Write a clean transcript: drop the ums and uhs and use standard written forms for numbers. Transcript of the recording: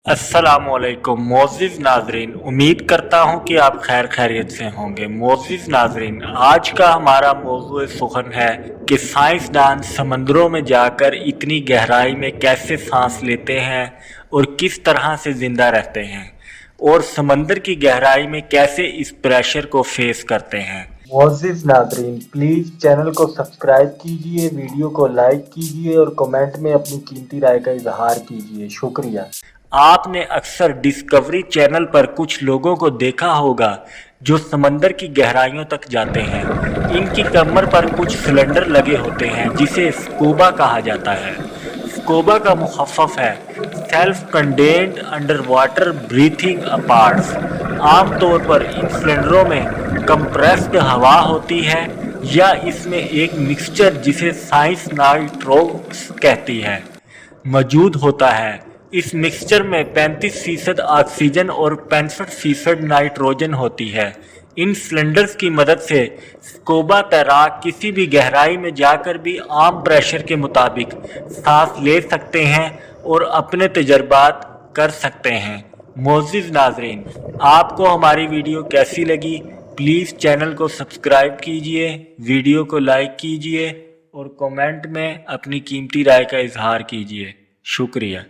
अस्सलामुअलैकुम मोअज़्ज़िज़ नाज़रीन, उम्मीद करता हूँ कि आप खैर खैरियत से होंगे। मोअज़्ज़िज़ नाज़रीन, आज का हमारा मौज़ूअ सुख़न है कि साइंसदान समंदरों में जाकर इतनी गहराई में कैसे सांस लेते हैं और किस तरह से ज़िंदा रहते हैं, और समंदर की गहराई में कैसे इस प्रेशर को फेस करते हैं। मुअज़्ज़िज़ नाज़रीन, प्लीज़ चैनल को सब्सक्राइब कीजिए, वीडियो को लाइक कीजिए और कमेंट में अपनी कीमती राय का इजहार कीजिए। शुक्रिया। आपने अक्सर डिस्कवरी चैनल पर कुछ लोगों को देखा होगा जो समंदर की गहराइयों तक जाते हैं। इनकी कमर पर कुछ सिलेंडर लगे होते हैं जिसे स्कूबा कहा जाता है। स्कूबा का मुखफ़्फ़ है self contained under water breathing अपार्ट्स। आमतौर पर इन सिलेंडरों में कंप्रेस्ड हवा होती है या इसमें एक मिक्सचर जिसे साइंस नाइट्रोस कहती है मौजूद होता है। इस मिक्सचर में 35% ऑक्सीजन और 65% नाइट्रोजन होती है। इन सिलेंडर्स की मदद से स्कूबा तैराक किसी भी गहराई में जाकर भी आम प्रेशर के मुताबिक सांस ले सकते हैं और अपने तजर्बात कर सकते हैं। मोअज़्ज़िज़ नाज़रीन, आपको हमारी वीडियो कैसी लगी? प्लीज़ चैनल को सब्सक्राइब कीजिए, वीडियो को लाइक कीजिए और कमेंट में अपनी कीमती राय का इजहार कीजिए। शुक्रिया।